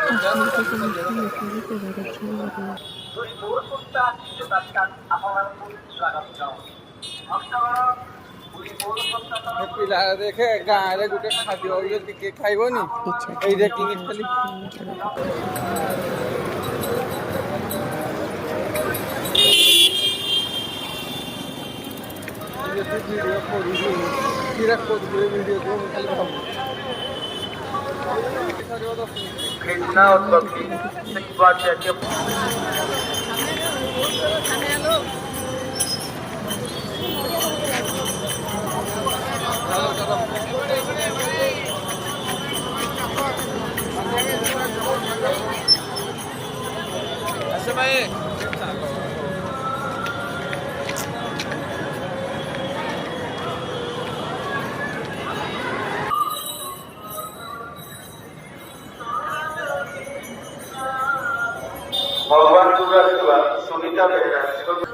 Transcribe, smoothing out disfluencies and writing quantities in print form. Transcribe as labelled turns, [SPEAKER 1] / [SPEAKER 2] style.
[SPEAKER 1] সীতানাথ কাশ্মীর থেকে মিষ্টি নেপালি পরিবারের ছেলেমেয়েরা
[SPEAKER 2] ପିଲା ଦେଖେ ଗାଁରେ ଗୋଟେ ଖାଦ୍ୟ ଯଦି କିଏ ଖାଇବନି ଏଇଟା କିଣି ଖାଲି ଭିଡ଼ିଓ କରୁଛୁ କିରା କରୁଛୁ ଭିଡ଼ିଓ ଖାଲି ଭାବୁ
[SPEAKER 3] घृणा उत्पत्ति सही बात है कि
[SPEAKER 2] अच्छा भाई
[SPEAKER 3] भगवान दुर्गा सेवा सुनीता बेहरा
[SPEAKER 1] ছোট